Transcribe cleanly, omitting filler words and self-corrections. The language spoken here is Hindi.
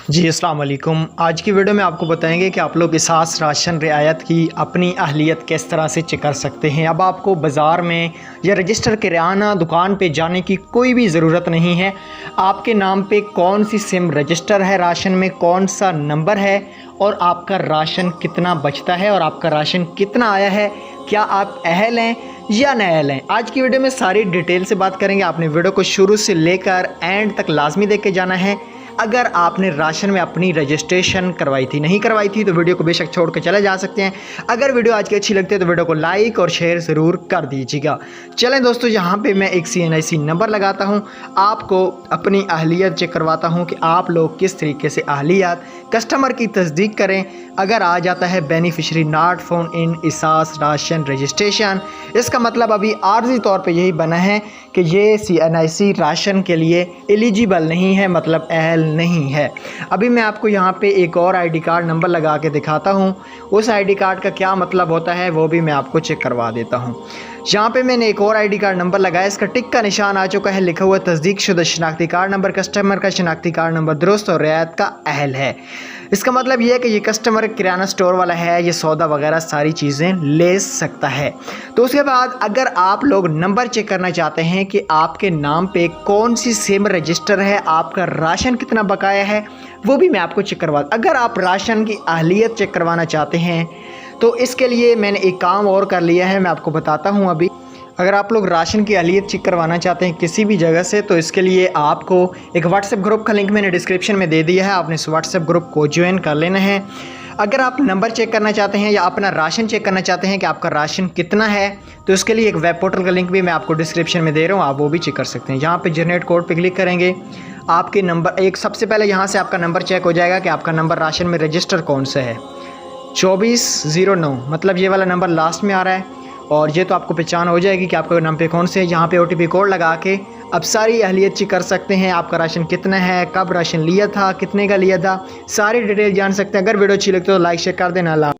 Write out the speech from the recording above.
जी अस्सलाम वालेकुम। आज की वीडियो में आपको बताएंगे कि आप लोग एहसास राशन रियायत की अपनी अहलियत किस तरह से चेक कर सकते हैं। अब आपको बाज़ार में या रजिस्टर किराना दुकान पे जाने की कोई भी ज़रूरत नहीं है। आपके नाम पे कौन सी सिम रजिस्टर है, राशन में कौन सा नंबर है और आपका राशन कितना बचता है और आपका राशन कितना आया है, क्या आप अहल हैं या नाअहल हैं। आज की वीडियो में सारी डिटेल से बात करेंगे। आपने वीडियो को शुरू से लेकर एंड तक लाजमी देख के जाना है। अगर आपने राशन में अपनी रजिस्ट्रेशन करवाई थी, नहीं करवाई थी तो वीडियो को बेशक छोड़ के चले जा सकते हैं। अगर वीडियो आज की अच्छी लगती है तो वीडियो को लाइक और शेयर ज़रूर कर दीजिएगा। चलें दोस्तों, यहाँ पे मैं एक CNIC नंबर लगाता हूँ, आपको अपनी अहलियत चेक करवाता हूँ कि आप लोग किस तरीके से अहलियत कस्टमर की तस्दीक करें। अगर आ जाता है बेनिफिशरी नॉट फाउंड इन एहसास राशन रजिस्ट्रेशन, इसका मतलब अभी आर्जी तौर पे यही बना है कि ये CNIC राशन के लिए एलिजिबल नहीं है, मतलब अहल नहीं है। अभी मैं आपको यहाँ पे एक और ID कार्ड नंबर लगा के दिखाता हूँ। उस ID कार्ड का क्या मतलब होता है वो भी मैं आपको चेक करवा देता हूँ। यहाँ पे मैंने एक और ID कार्ड नंबर लगाया, इसका टिक का निशान आ चुका है, लिखा हुआ तस्दीक शुदा शनाख्ती कार्ड नंबर, कस्टमर का शनाख्ती कार्ड नंबर दुरुस्त और रियायत का अहल है। इसका मतलब ये है कि ये कस्टमर किराना स्टोर वाला है, ये सौदा वगैरह सारी चीज़ें ले सकता है। तो उसके बाद अगर आप लोग नंबर चेक करना चाहते हैं कि आपके नाम पे कौन सी सिम रजिस्टर है, आपका राशन कितना बकाया है, वो भी मैं आपको चेक करवा। अगर आप राशन की अहलियत चेक करवाना चाहते हैं तो इसके लिए मैंने एक काम और कर लिया है, मैं आपको बताता हूँ। अभी अगर आप लोग राशन की अहलियत चेक करवाना चाहते हैं किसी भी जगह से, तो इसके लिए आपको एक व्हाट्सएप ग्रुप का लिंक मैंने डिस्क्रिप्शन में दे दिया है, आपने इस व्हाट्सएप ग्रुप को ज्वाइन कर लेना है। अगर आप नंबर चेक करना चाहते हैं या अपना राशन चेक करना चाहते हैं कि आपका राशन कितना है, तो इसके लिए एक वेब पोर्टल का लिंक भी मैं आपको डिस्क्रिप्शन में दे रहा हूँ, आप वो भी चेक कर सकते हैं। यहाँ पे जनरेट कोड पे क्लिक करेंगे, आपके नंबर एक सबसे पहले यहाँ से आपका नंबर चेक हो जाएगा कि आपका नंबर राशन में रजिस्टर कौन सा है। 2409 मतलब ये वाला नंबर लास्ट में आ रहा है और ये तो आपको पहचान हो जाएगी कि आपका नंबर कौन से है। यहाँ पे OTP कोड लगा के अब सारी अहलियत चेक कर सकते हैं, आपका राशन कितना है, कब राशन लिया था, कितने का लिया था, सारी डिटेल जान सकते हैं। अगर वीडियो अच्छी लगती है तो लाइक शेयर कर देना।